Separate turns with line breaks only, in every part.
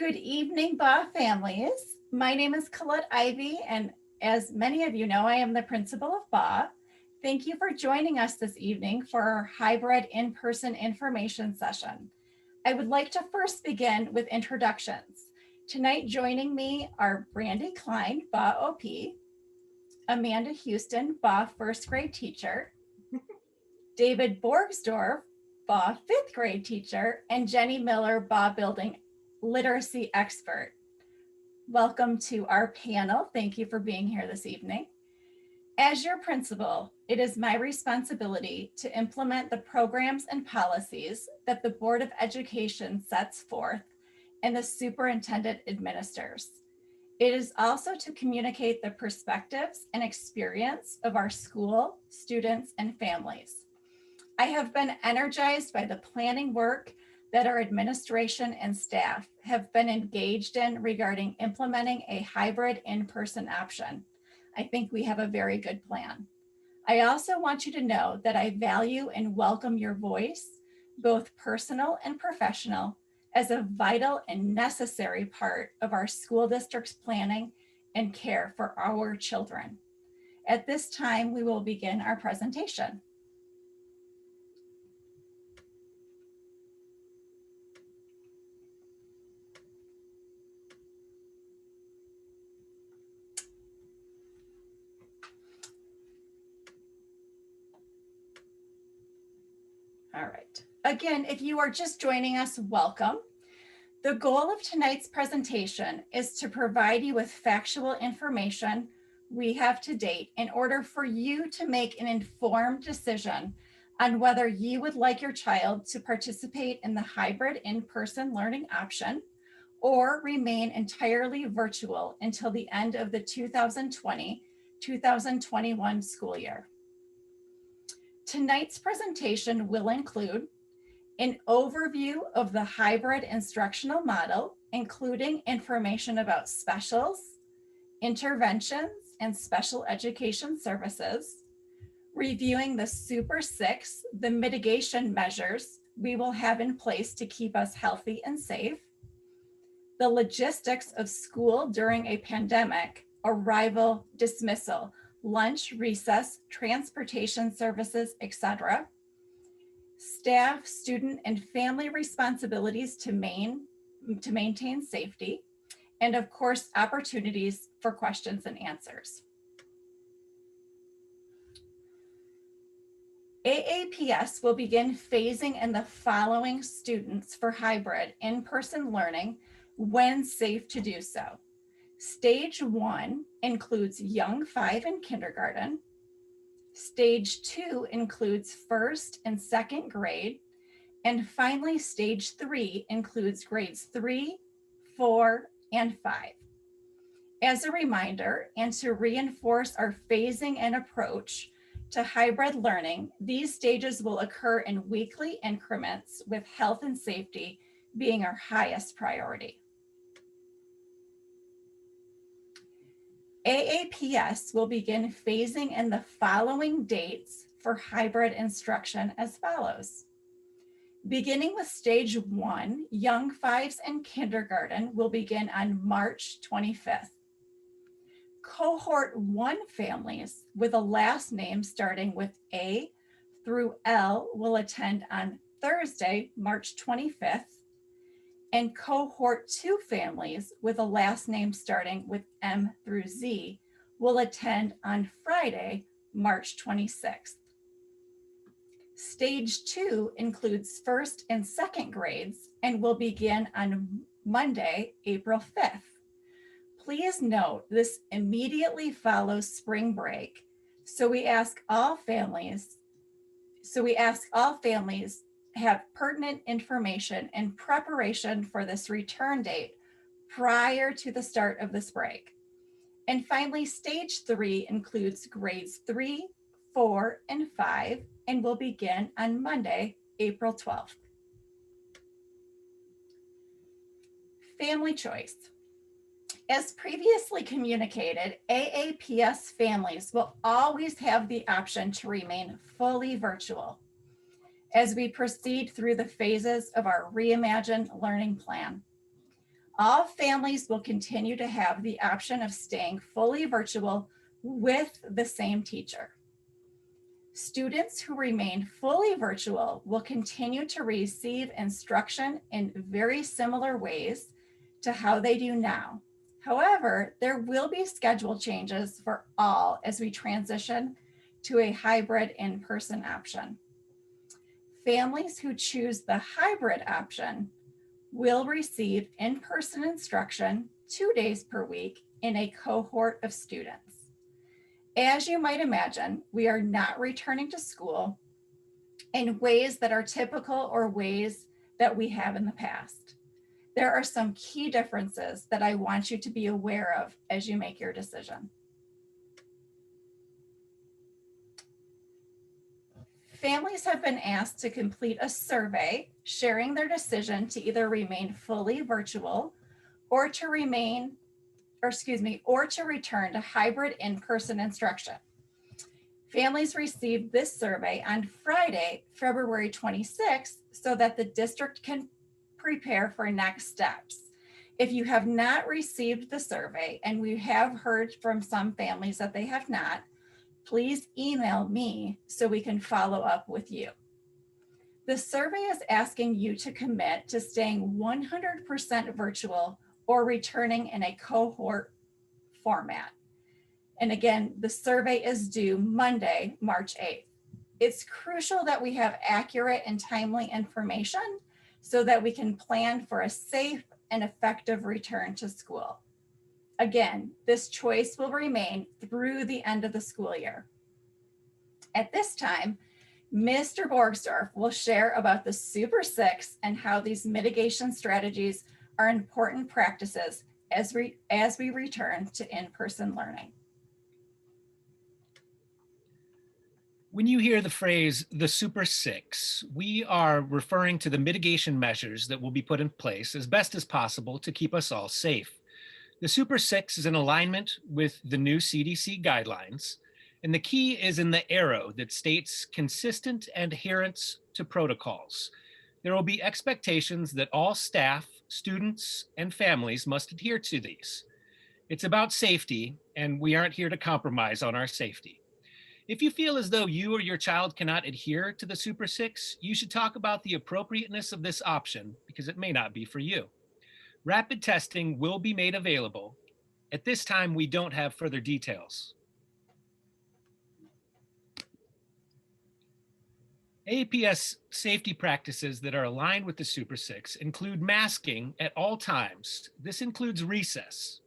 Good evening, Bach families. My name is Colette Ivy, and as many of you know, I am the principal of Bach. Thank you for joining us this evening for our hybrid in-person information session. I would like to first begin with introductions. Tonight joining me are Brandy Klein, Bach OP, Amanda Houston, Bach first grade teacher, David Borgsdorf, Bach fifth grade teacher, and Jenny Miller, Bach building literacy expert. Welcome to our panel. Thank you for being here this evening. As your principal, it is my responsibility to implement the programs and policies that the Board of Education sets forth and the superintendent administers. It is also to communicate the perspectives and experience of our school, students, and families. I have been energized by the planning work that our administration and staff have been engaged in regarding implementing a hybrid in-person option. I think we have a very good plan. I also want you to know that I value and welcome your voice, both personal and professional, as a vital and necessary part of our school district's planning and care for our children. At this time, we will begin our presentation. All right. Again, if you are just joining us, welcome. The goal of tonight's presentation is to provide you with factual information we have to date in order for you to make an informed decision on whether you would like your child to participate in the hybrid in-person learning option or remain entirely virtual until the end of the 2020-2021 school year. Tonight's presentation will include an overview of the hybrid instructional model, including information about specials, interventions, and special education services, reviewing the Super 6, the mitigation measures we will have in place to keep us healthy and safe, the logistics of school during a pandemic, arrival, dismissal, lunch, recess, transportation services, etc., staff, student, and family responsibilities to maintain safety, and of course, opportunities for questions and answers. AAPS will begin phasing in the following students for hybrid in-person learning when safe to do so. Stage 1 includes young 5 in kindergarten. Stage 2 includes first and second grade. And finally, stage 3 includes grades 3, 4, and 5. As a reminder, and to reinforce our phasing and approach to hybrid learning, these stages will occur in weekly increments with health and safety being our highest priority. AAPS will begin phasing in the following dates for hybrid instruction as follows. Beginning with stage 1, young 5s and kindergarten will begin on March 25th. Cohort 1 families with a last name starting with A through L will attend on Thursday, March 25th. And cohort 2 families with a last name starting with M through Z will attend on Friday, March 26th. Stage 2 includes first and second grades and will begin on Monday, April 5th. Please note this immediately follows spring break, so we ask all families have pertinent information in preparation for this return date prior to the start of this break. And finally, stage 3 includes grades 3, 4, and 5, and will begin on Monday, April 12th. Family choice. As previously communicated, AAPS families will always have the option to remain fully virtual as we proceed through the phases of our reimagined learning plan. All families will continue to have the option of staying fully virtual with the same teacher. Students who remain fully virtual will continue to receive instruction in very similar ways to how they do now. However, there will be schedule changes for all as we transition to a hybrid in-person option. Families who choose the hybrid option will receive in-person instruction 2 days per week in a cohort of students. As you might imagine, we are not returning to school in ways that are typical or ways that we have in the past. There are some key differences that I want you to be aware of as you make your decision. Families have been asked to complete a survey sharing their decision to either remain fully virtual or to return to hybrid in-person instruction. Families received this survey on Friday, February 26th, so that the district can prepare for next steps. If you have not received the survey, and we have heard from some families that they have not, please email me so we can follow up with you. The survey is asking you to commit to staying 100% virtual or returning in a cohort format. And again, the survey is due Monday, March 8th. It's crucial that we have accurate and timely information so that we can plan for a safe and effective return to school. Again, this choice will remain through the end of the school year. At this time, Mr. Borgsdorf will share about the Super 6 and how these mitigation strategies are important practices as we return to in-person learning.
When you hear the phrase the Super 6, we are referring to the mitigation measures that will be put in place as best as possible to keep us all safe. The Super 6 is in alignment with the new CDC guidelines, and the key is in the arrow that states consistent adherence to protocols. There will be expectations that all staff, students, and families must adhere to these. It's about safety, and we aren't here to compromise on our safety. If you feel as though you or your child cannot adhere to the Super 6, you should talk about the appropriateness of this option because it may not be for you. Rapid testing will be made available. At this time, we don't have further details. AAPS safety practices that are aligned with the Super 6 include masking at all times. This includes recess.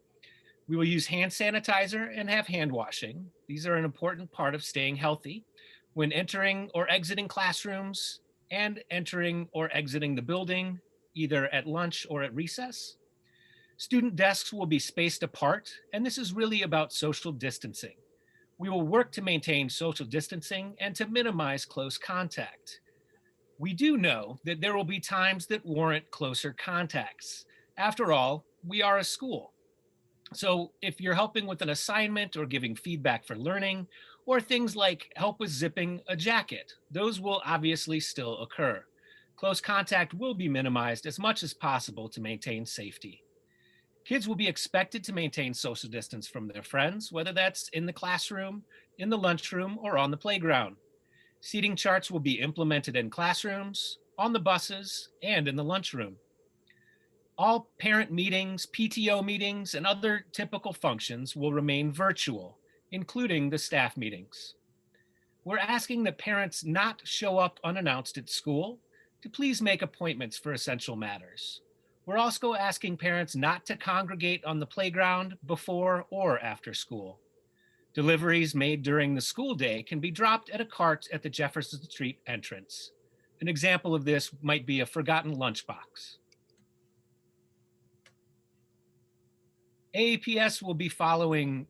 We will use hand sanitizer and have hand washing. These are an important part of staying healthy when entering or exiting classrooms and entering or exiting the building, either at lunch or at recess. Student desks will be spaced apart, and this is really about social distancing. We will work to maintain social distancing and to minimize close contact. We do know that there will be times that warrant closer contacts. After all, we are a school. So if you're helping with an assignment or giving feedback for learning, or things like help with zipping a jacket, those will obviously still occur. Close contact will be minimized as much as possible to maintain safety. Kids will be expected to maintain social distance from their friends, whether that's in the classroom, in the lunchroom, or on the playground. Seating charts will be implemented in classrooms, on the buses, and in the lunchroom. All parent meetings, PTO meetings, and other typical functions will remain virtual, including the staff meetings. We're asking that parents not show up unannounced at school, to please make appointments for essential matters. We're also asking parents not to congregate on the playground before or after school. Deliveries made during the school day can be dropped at a cart at the Jefferson Street entrance. An example of this might be a forgotten lunchbox. AAPS will be following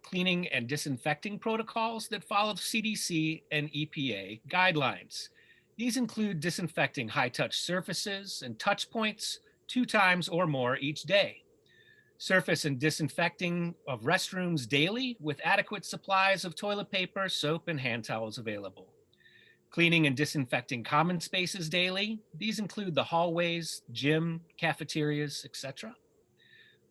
cleaning and disinfecting protocols that follow CDC and EPA guidelines. These include disinfecting high-touch surfaces and touch points 2 times or more each day. Surface and disinfecting of restrooms daily with adequate supplies of toilet paper, soap, and hand towels available. Cleaning and disinfecting common spaces daily. These include the hallways, gym, cafeterias, etc.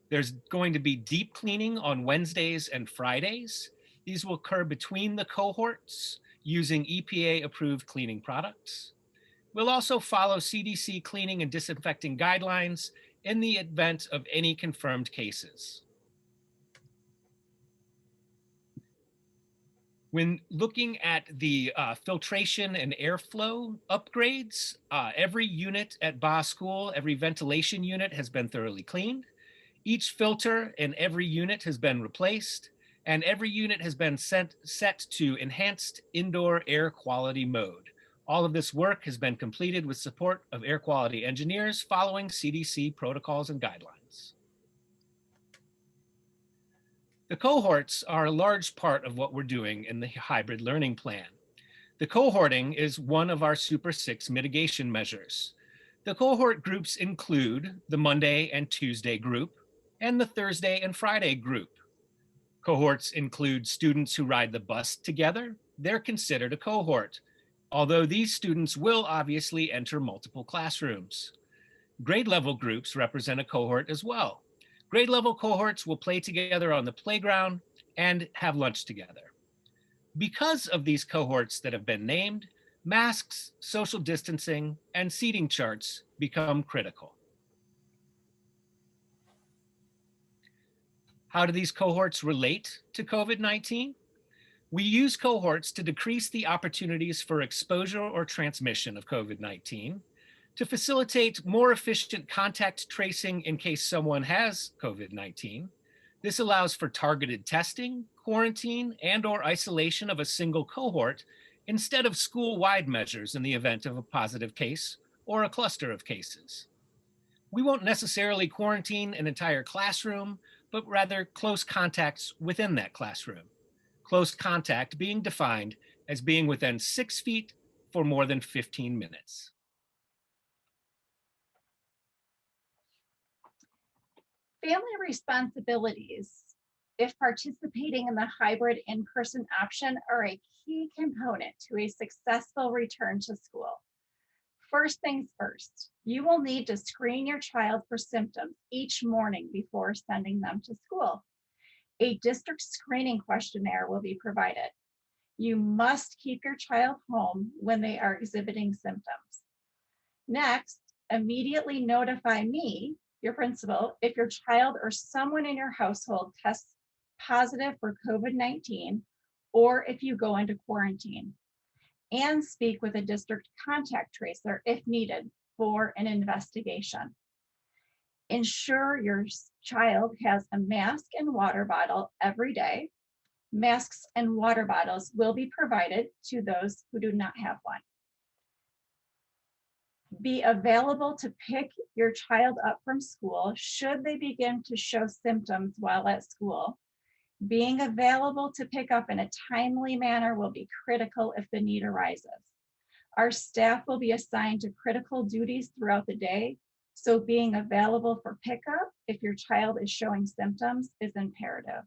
There's going to be deep cleaning on Wednesdays and Fridays. These will occur between the cohorts using EPA approved cleaning products. We'll also follow CDC cleaning and disinfecting guidelines in the event of any confirmed cases. When looking at the filtration and airflow upgrades, every unit at Bach School, every ventilation unit has been thoroughly cleaned. Each filter in every unit has been replaced, and every unit has been set to enhanced indoor air quality mode. All of this work has been completed with support of air quality engineers following CDC protocols and guidelines. The cohorts are a large part of what we're doing in the hybrid learning plan. The cohorting is one of our Super 6 mitigation measures. The cohort groups include the Monday and Tuesday group and the Thursday and Friday group. Cohorts include students who ride the bus together. They're considered a cohort, although these students will obviously enter multiple classrooms. Grade level groups represent a cohort as well. Grade level cohorts will play together on the playground and have lunch together. Because of these cohorts that have been named, masks, social distancing, and seating charts become critical. How do these cohorts relate to COVID-19? We use cohorts to decrease the opportunities for exposure or transmission of COVID-19, to facilitate more efficient contact tracing in case someone has COVID-19. This allows for targeted testing, quarantine, and/or isolation of a single cohort instead of school-wide measures in the event of a positive case or a cluster of cases. We won't necessarily quarantine an entire classroom, but rather close contacts within that classroom. Close contact being defined as being within 6 feet for more than 15 minutes.
Family responsibilities, if participating in the hybrid in-person option, are a key component to a successful return to school. First things first, you will need to screen your child for symptoms each morning before sending them to school. A district screening questionnaire will be provided. You must keep your child home when they are exhibiting symptoms. Next, immediately notify me, your principal, if your child or someone in your household tests positive for COVID-19 or if you go into quarantine, and speak with a district contact tracer if needed for an investigation. Ensure your child has a mask and water bottle every day. Masks and water bottles will be provided to those who do not have one. Be available to pick your child up from school should they begin to show symptoms while at school. Being available to pick up in a timely manner will be critical if the need arises. Our staff will be assigned to critical duties throughout the day, so being available for pickup if your child is showing symptoms is imperative.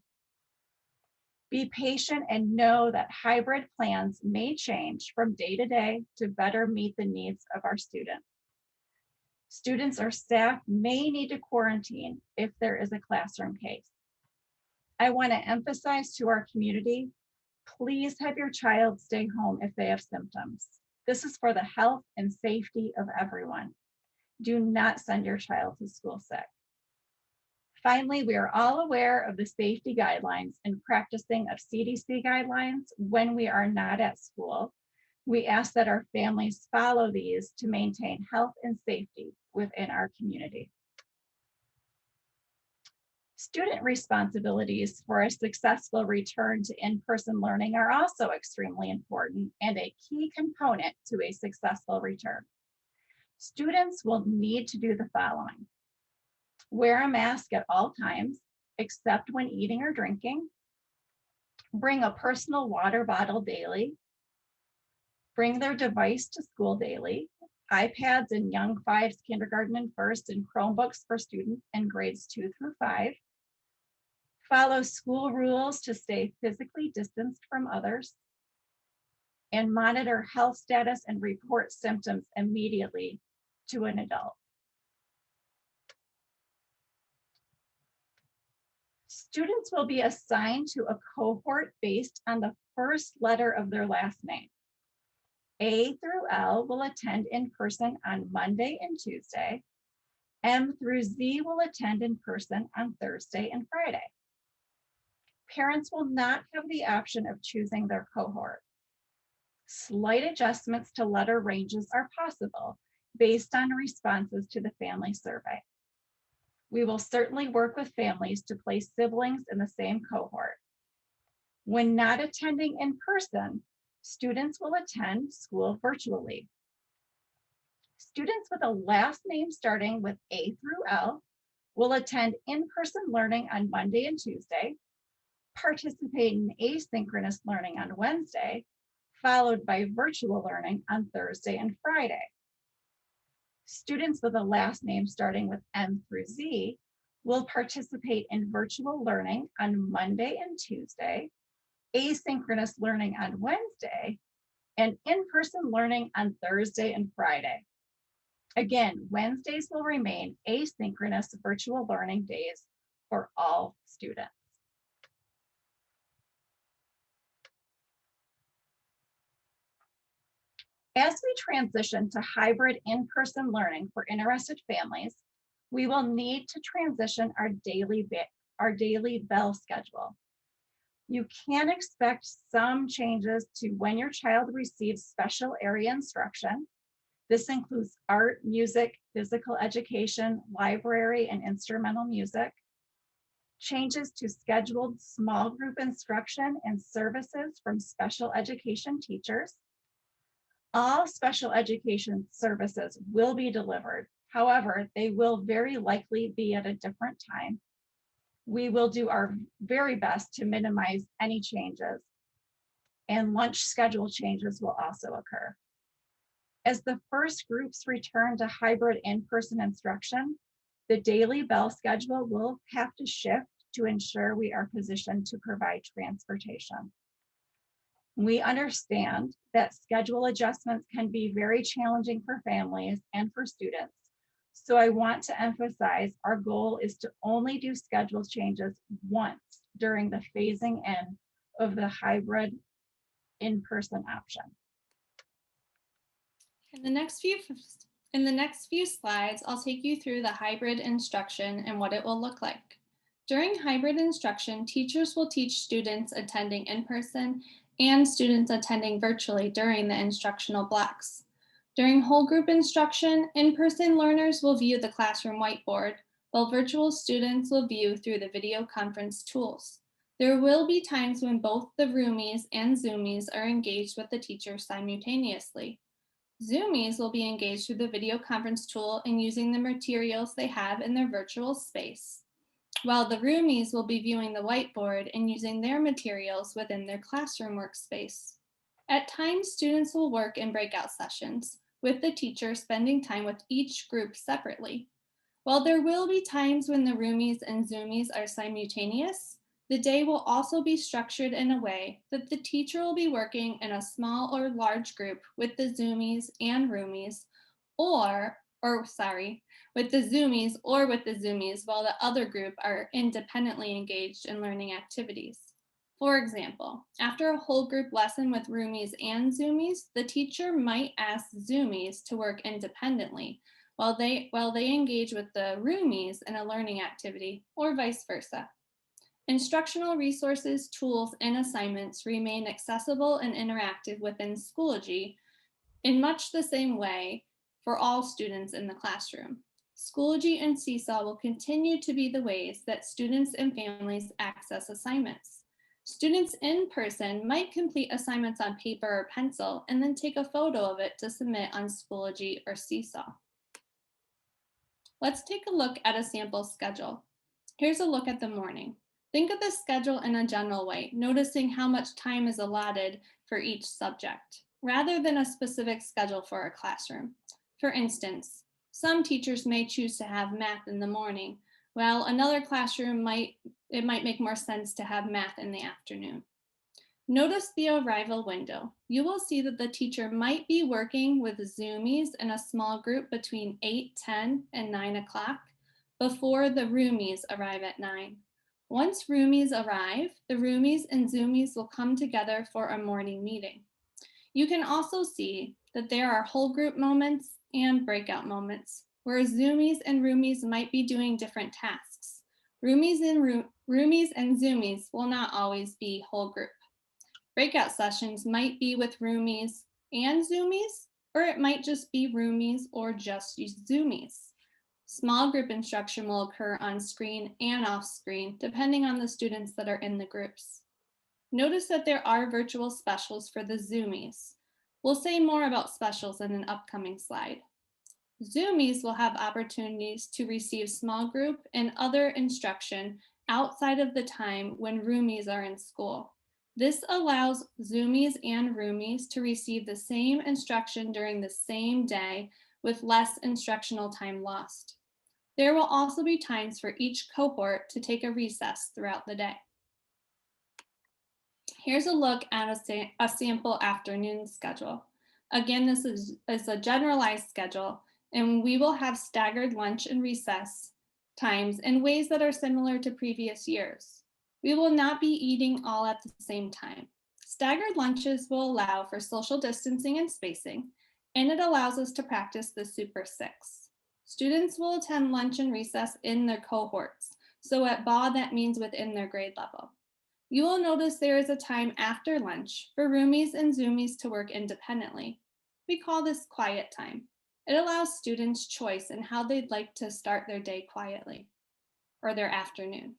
Be patient and know that hybrid plans may change from day to day to better meet the needs of our students. Students or staff may need to quarantine if there is a classroom case. I want to emphasize to our community, please have your child stay home if they have symptoms. This is for the health and safety of everyone. Do not send your child to school sick. Finally, we are all aware of the safety guidelines and practicing of CDC guidelines when we are not at school. We ask that our families follow these to maintain health and safety within our community. Student responsibilities for a successful return to in-person learning are also extremely important and a key component to a successful return. Students will need to do the following: wear a mask at all times, except when eating or drinking, bring a personal water bottle daily, bring their device to school daily, iPads in Young Fives, kindergarten and first, and Chromebooks for students in grades 2 through 5, follow school rules to stay physically distanced from others, and monitor health status and report symptoms immediately to an adult. Students will be assigned to a cohort based on the first letter of their last name. A through L will attend in person on Monday and Tuesday. M through Z will attend in person on Thursday and Friday. Parents will not have the option of choosing their cohort. Slight adjustments to letter ranges are possible based on responses to the family survey. We will certainly work with families to place siblings in the same cohort. When not attending in person, students will attend school virtually. Students with a last name starting with A through L will attend in-person learning on Monday and Tuesday, participate in asynchronous learning on Wednesday, followed by virtual learning on Thursday and Friday. Students with a last name starting with M through Z will participate in virtual learning on Monday and Tuesday, asynchronous learning on Wednesday, and in-person learning on Thursday and Friday. Again, Wednesdays will remain asynchronous virtual learning days for all students. As we transition to hybrid in-person learning for interested families, we will need to transition our daily bell schedule. You can expect some changes to when your child receives special area instruction. This includes art, music, physical education, library, and instrumental music. Changes to scheduled small group instruction and services from special education teachers. All special education services will be delivered. However, they will very likely be at a different time. We will do our very best to minimize any changes, and lunch schedule changes will also occur. As the first groups return to hybrid in-person instruction, the daily bell schedule will have to shift to ensure we are positioned to provide transportation. We understand that schedule adjustments can be very challenging for families and for students. So I want to emphasize our goal is to only do schedule changes once during the phasing in of the hybrid in-person option.
In the next few slides, I'll take you through the hybrid instruction and what it will look like. During hybrid instruction, teachers will teach students attending in person and students attending virtually during the instructional blocks. During whole group instruction, in-person learners will view the classroom whiteboard, while virtual students will view through the video conference tools. There will be times when both the roomies and zoomies are engaged with the teacher simultaneously. Zoomies will be engaged through the video conference tool and using the materials they have in their virtual space, while the roomies will be viewing the whiteboard and using their materials within their classroom workspace. At times, students will work in breakout sessions, with the teacher spending time with each group separately. While there will be times when the roomies and zoomies are simultaneous, the day will also be structured in a way that the teacher will be working in a small or large group with the zoomies and roomies, with the zoomies or with the zoomies, while the other group are independently engaged in learning activities. For example, after a whole group lesson with roomies and zoomies, the teacher might ask zoomies to work independently while they engage with the roomies in a learning activity, or vice versa. Instructional resources, tools, and assignments remain accessible and interactive within Schoology in much the same way for all students in the classroom. Schoology and Seesaw will continue to be the ways that students and families access assignments. Students in person might complete assignments on paper or pencil and then take a photo of it to submit on Schoology or Seesaw. Let's take a look at a sample schedule. Here's a look at the morning. Think of the schedule in a general way, noticing how much time is allotted for each subject, rather than a specific schedule for a classroom. For instance, some teachers may choose to have math in the morning, while another classroom might make more sense to have math in the afternoon. Notice the arrival window. You will see that the teacher might be working with zoomies in a small group between 8:10 and 9 o'clock before the roomies arrive at 9. Once roomies arrive, the roomies and zoomies will come together for a morning meeting. You can also see that there are whole group moments and breakout moments where zoomies and roomies might be doing different tasks. Roomies and zoomies will not always be whole group. Breakout sessions might be with roomies and zoomies, or it might just be roomies or just zoomies. Small group instruction will occur on screen and off screen, depending on the students that are in the groups. Notice that there are virtual specials for the zoomies. We'll say more about specials in an upcoming slide. Zoomies will have opportunities to receive small group and other instruction outside of the time when roomies are in school. This allows zoomies and roomies to receive the same instruction during the same day with less instructional time lost. There will also be times for each cohort to take a recess throughout the day. Here's a look at a sample afternoon schedule. Again, this is a generalized schedule, and we will have staggered lunch and recess times in ways that are similar to previous years. We will not be eating all at the same time. Staggered lunches will allow for social distancing and spacing, and it allows us to practice the Super Six. Students will attend lunch and recess in their cohorts. So at BA, that means within their grade level. You will notice there is a time after lunch for roomies and zoomies to work independently. We call this quiet time. It allows students choice in how they'd like to start their day quietly or their afternoon.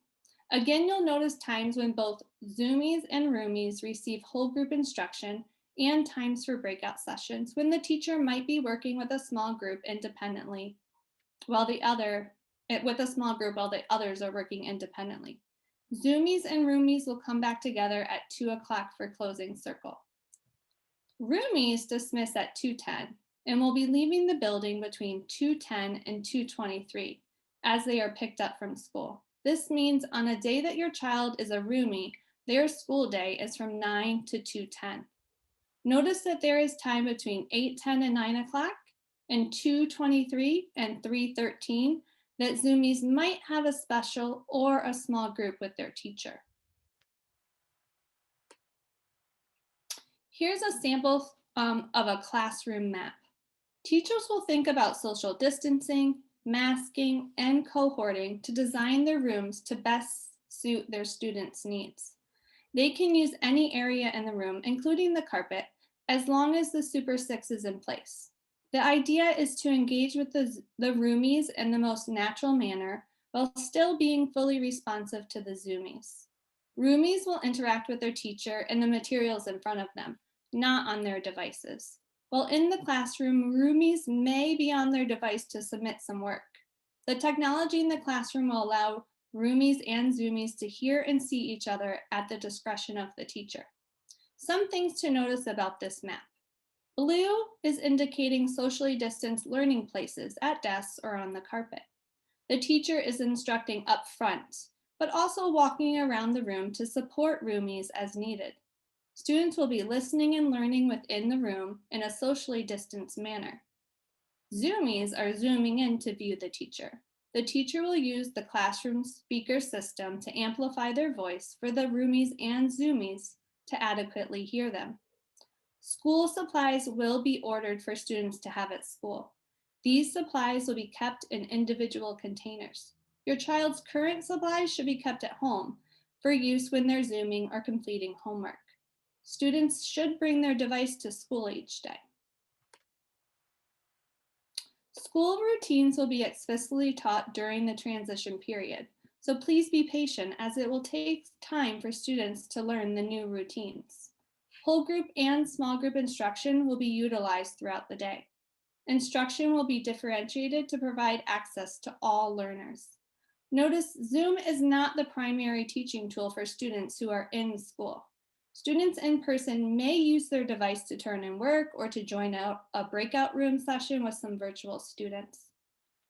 Again, you'll notice times when both zoomies and roomies receive whole group instruction and times for breakout sessions when the teacher might be working with a small group independently while the others are working independently. Zoomies and roomies will come back together at 2 o'clock for closing circle. Roomies dismiss at 2:10 and will be leaving the building between 2:10 and 2:23 as they are picked up from school. This means on a day that your child is a roomie, their school day is from 9 to 2:10. Notice that there is time between 8:10 and 9 o'clock and 2:23 and 3:13 that zoomies might have a special or a small group with their teacher. Here's a sample of a classroom map. Teachers will think about social distancing, masking, and cohorting to design their rooms to best suit their students' needs. They can use any area in the room, including the carpet, as long as the Super Six is in place. The idea is to engage with the roomies in the most natural manner while still being fully responsive to the zoomies. Roomies will interact with their teacher and the materials in front of them, not on their devices. While in the classroom, roomies may be on their device to submit some work. The technology in the classroom will allow roomies and zoomies to hear and see each other at the discretion of the teacher. Some things to notice about this map. Blue is indicating socially distanced learning places at desks or on the carpet. The teacher is instructing up front, but also walking around the room to support roomies as needed. Students will be listening and learning within the room in a socially distanced manner. Zoomies are zooming in to view the teacher. The teacher will use the classroom speaker system to amplify their voice for the roomies and zoomies to adequately hear them. School supplies will be ordered for students to have at school. These supplies will be kept in individual containers. Your child's current supplies should be kept at home for use when they're Zooming or completing homework. Students should bring their device to school each day. School routines will be explicitly taught during the transition period, so please be patient as it will take time for students to learn the new routines. Whole group and small group instruction will be utilized throughout the day. Instruction will be differentiated to provide access to all learners. Notice Zoom is not the primary teaching tool for students who are in school. Students in person may use their device to turn in work or to join out a breakout room session with some virtual students.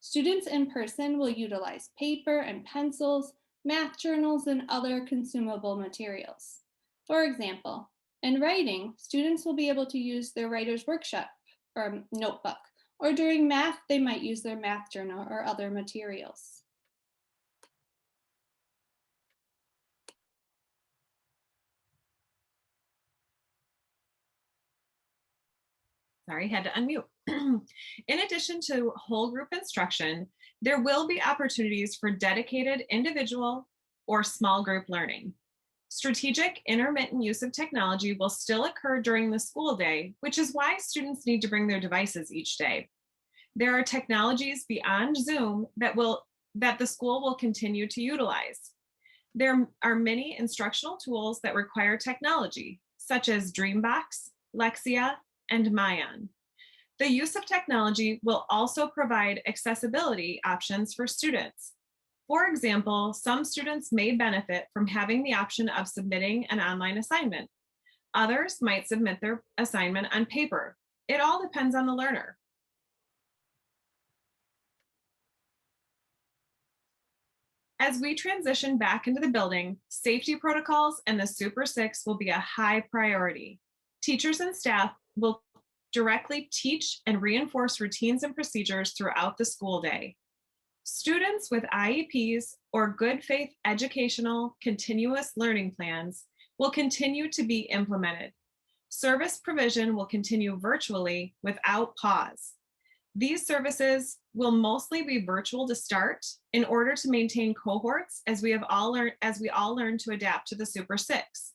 Students in person will utilize paper and pencils, math journals, and other consumable materials. For example, in writing, students will be able to use their writer's workshop or notebook, or during math, they might use their math journal or other materials.
Sorry, had to unmute. In addition to whole group instruction, there will be opportunities for dedicated individual or small group learning. Strategic intermittent use of technology will still occur during the school day, which is why students need to bring their devices each day. There are technologies beyond Zoom that the school will continue to utilize. There are many instructional tools that require technology, such as Dreambox, Lexia, and Mayan. The use of technology will also provide accessibility options for students. For example, some students may benefit from having the option of submitting an online assignment. Others might submit their assignment on paper. It all depends on the learner. As we transition back into the building, safety protocols and the Super 6 will be a high priority. Teachers and staff will directly teach and reinforce routines and procedures throughout the school day. Students with IEPs or good faith educational continuous learning plans will continue to be implemented. Service provision will continue virtually without pause. These services will mostly be virtual to start in order to maintain cohorts as we all learn to adapt to the Super 6.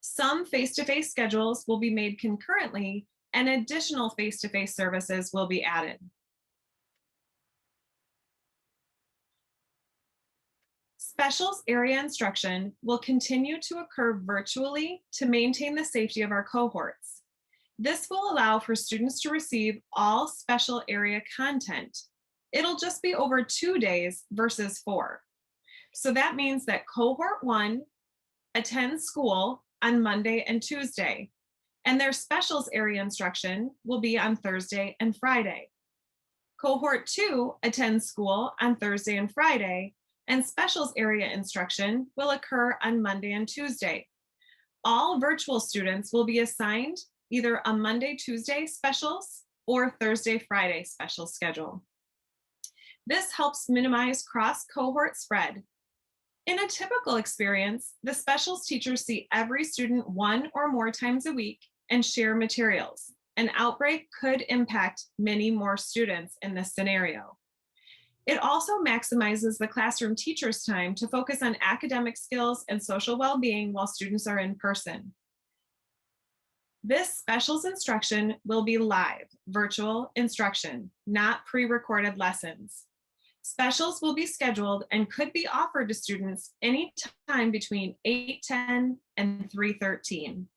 Some face-to-face schedules will be made concurrently and additional face-to-face services will be added. Specials area instruction will continue to occur virtually to maintain the safety of our cohorts. This will allow for students to receive all special area content. It'll just be over 2 days versus 4. So that means that cohort 1 attends school on Monday and Tuesday, and their specials area instruction will be on Thursday and Friday. Cohort 2 attends school on Thursday and Friday, and specials area instruction will occur on Monday and Tuesday. All virtual students will be assigned either a Monday, Tuesday specials or Thursday, Friday special schedule. This helps minimize cross-cohort spread. In a typical experience, the specials teachers see every student 1 or more times a week and share materials. An outbreak could impact many more students in this scenario. It also maximizes the classroom teacher's time to focus on academic skills and social well-being while students are in person. This specials instruction will be live, virtual instruction, not pre-recorded lessons. Specials will be scheduled and could be offered to students anytime between 8:10 and 3:13.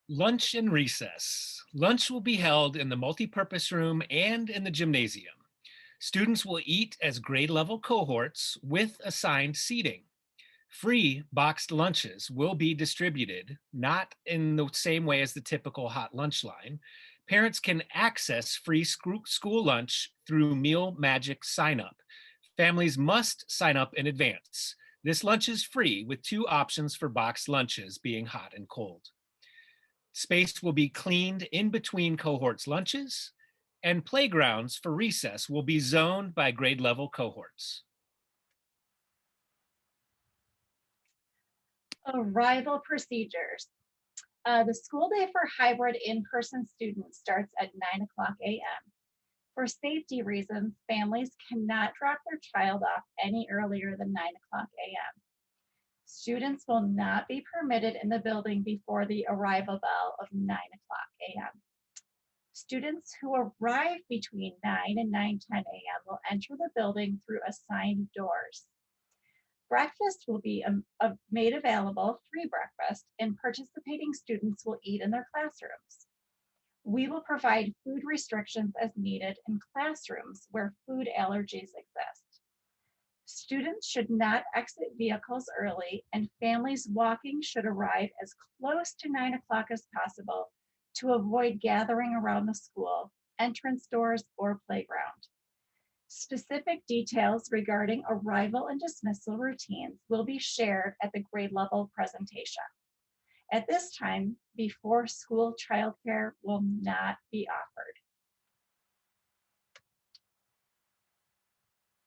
Lunch and recess. Lunch will be held in the multipurpose room and in the gymnasium. Students will eat as grade level cohorts with assigned seating. Free boxed lunches will be distributed, not in the same way as the typical hot lunch line. Parents can access free school lunch through Meal Magic sign up. Families must sign up in advance. This lunch is free with 2 options for boxed lunches being hot and cold. Space will be cleaned in between cohorts' lunches, and playgrounds for recess will be zoned by grade level cohorts.
Arrival procedures. The school day for hybrid in-person students starts at 9:00 a.m. For safety reasons, families cannot drop their child off any earlier than 9:00 a.m. Students will not be permitted in the building before the arrival bell of 9:00 a.m. Students who arrive between 9 and 9:10 a.m. will enter the building through assigned doors. Breakfast will be made available, free breakfast, and participating students will eat in their classrooms. We will provide food restrictions as needed in classrooms where food allergies exist. Students should not exit vehicles early, and families walking should arrive as close to 9:00 as possible to avoid gathering around the school, entrance doors, or playground. Specific details regarding arrival and dismissal routines will be shared at the grade level presentation. At this time, before school childcare will not be offered.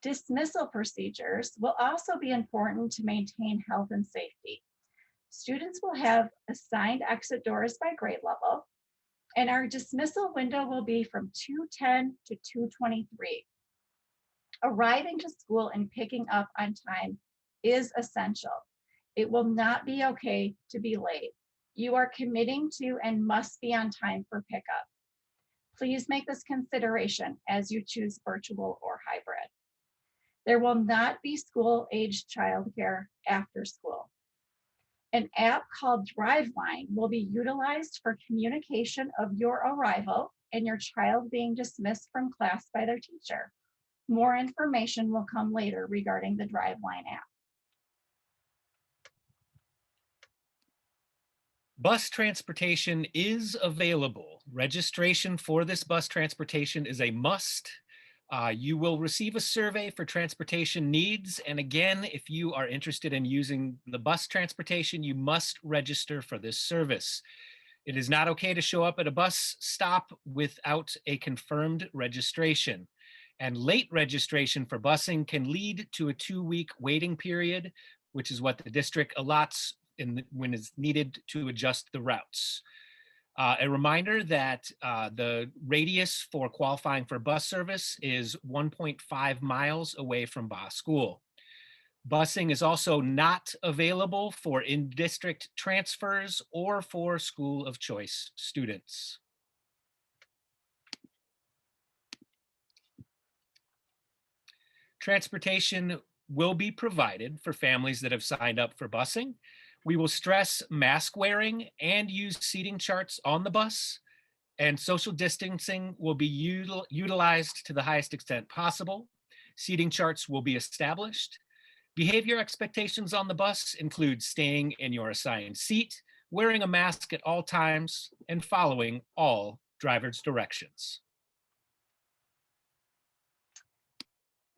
Dismissal procedures will also be important to maintain health and safety. Students will have assigned exit doors by grade level, and our dismissal window will be from 2:10 to 2:23. Arriving to school and picking up on time is essential. It will not be okay to be late. You are committing to and must be on time for pickup. Please make this consideration as you choose virtual or hybrid. There will not be school-aged childcare after school. An app called DriveLine will be utilized for communication of your arrival and your child being dismissed from class by their teacher. More information will come later regarding the DriveLine app.
Bus transportation is available. Registration for this bus transportation is a must. You will receive a survey for transportation needs. And again, if you are interested in using the bus transportation, you must register for this service. It is not okay to show up at a bus stop without a confirmed registration. And late registration for busing can lead to a 2-week waiting period, which is what the district allots when it's needed to adjust the routes. A reminder that the radius for qualifying for bus service is 1.5 miles away from Bach School. Busing is also not available for in-district transfers or for school of choice students. Transportation will be provided for families that have signed up for busing. We will stress mask wearing and use seating charts on the bus, and social distancing will be utilized to the highest extent possible. Seating charts will be established. Behavior expectations on the bus include staying in your assigned seat, wearing a mask at all times, and following all driver's directions.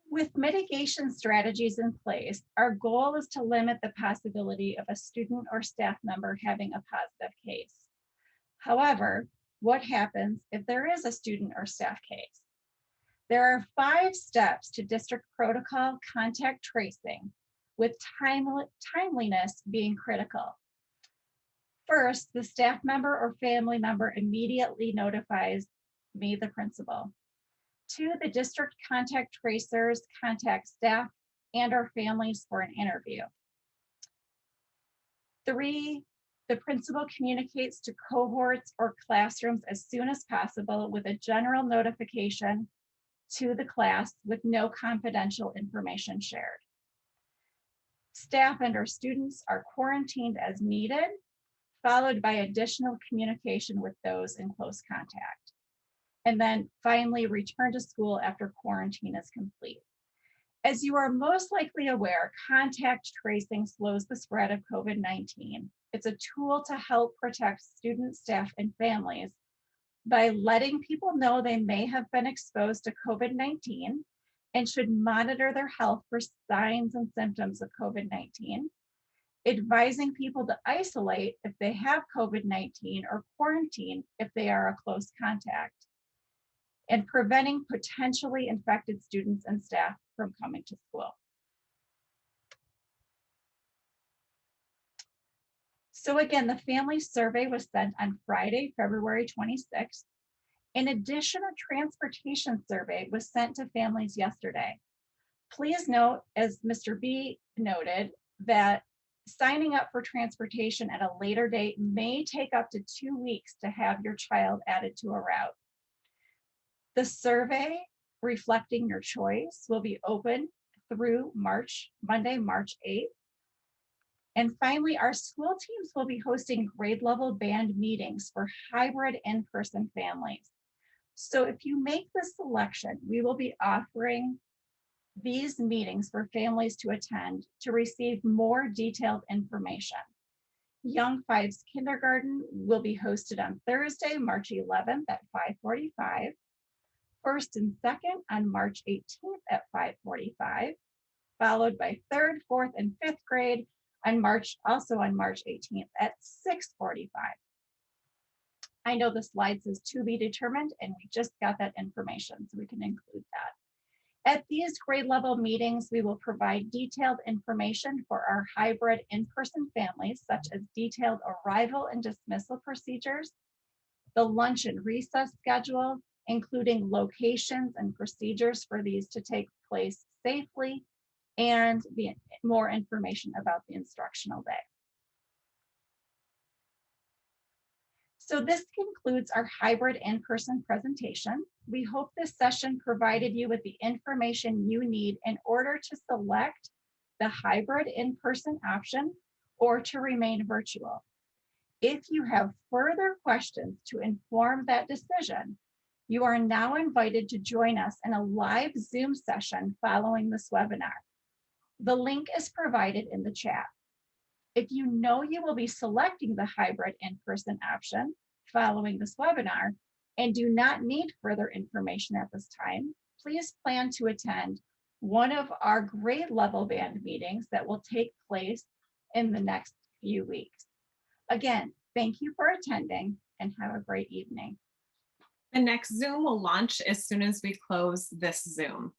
With mitigation strategies in place, our goal is to limit the possibility of a student or staff member having a positive case. However, what happens if there is a student or staff case? There are 5 steps to district protocol contact tracing, with timeliness being critical. First, the staff member or family member immediately notifies me, the principal. 2, the district contact tracers contact staff and our families for an interview. 3, the principal communicates to cohorts or classrooms as soon as possible with a general notification to the class with no confidential information shared. Staff and our students are quarantined as needed, followed by additional communication with those in close contact. And then finally return to school after quarantine is complete. As you are most likely aware, contact tracing slows the spread of COVID-19. It's a tool to help protect students, staff, and families by letting people know they may have been exposed to COVID-19 and should monitor their health for signs and symptoms of COVID-19, advising people to isolate if they have COVID-19 or quarantine if they are a close contact, and preventing potentially infected students and staff from coming to school. So again, the family survey was sent on Friday, February 26th. In addition, a transportation survey was sent to families yesterday. Please note, as Mr. B noted, that signing up for transportation at a later date may take up to 2 weeks to have your child added to a route. The survey reflecting your choice will be open through Monday, March 8th. And finally, our school teams will be hosting grade level band meetings for hybrid in-person families. So if you make this selection, we will be offering these meetings for families to attend to receive more detailed information. Young Fives Kindergarten will be hosted on Thursday, March 11th at 5:45. First and second on March 18th at 5:45, followed by third, fourth, and fifth grade also on March 18th at 6:45. I know the slide says to be determined, and we just got that information, so we can include that. At these grade level meetings, we will provide detailed information for our hybrid in-person families, such as detailed arrival and dismissal procedures, the lunch and recess schedule, including locations and procedures for these to take place safely, and more information about the instructional day. So this concludes our hybrid in-person presentation. We hope this session provided you with the information you need in order to select the hybrid in-person option or to remain virtual. If you have further questions to inform that decision, you are now invited to join us in a live Zoom session following this webinar. The link is provided in the chat. If you know you will be selecting the hybrid in-person option following this webinar and do not need further information at this time, please plan to attend one of our grade level band meetings that will take place in the next few weeks. Again, thank you for attending and have a great evening.
The next Zoom will launch as soon as we close this Zoom.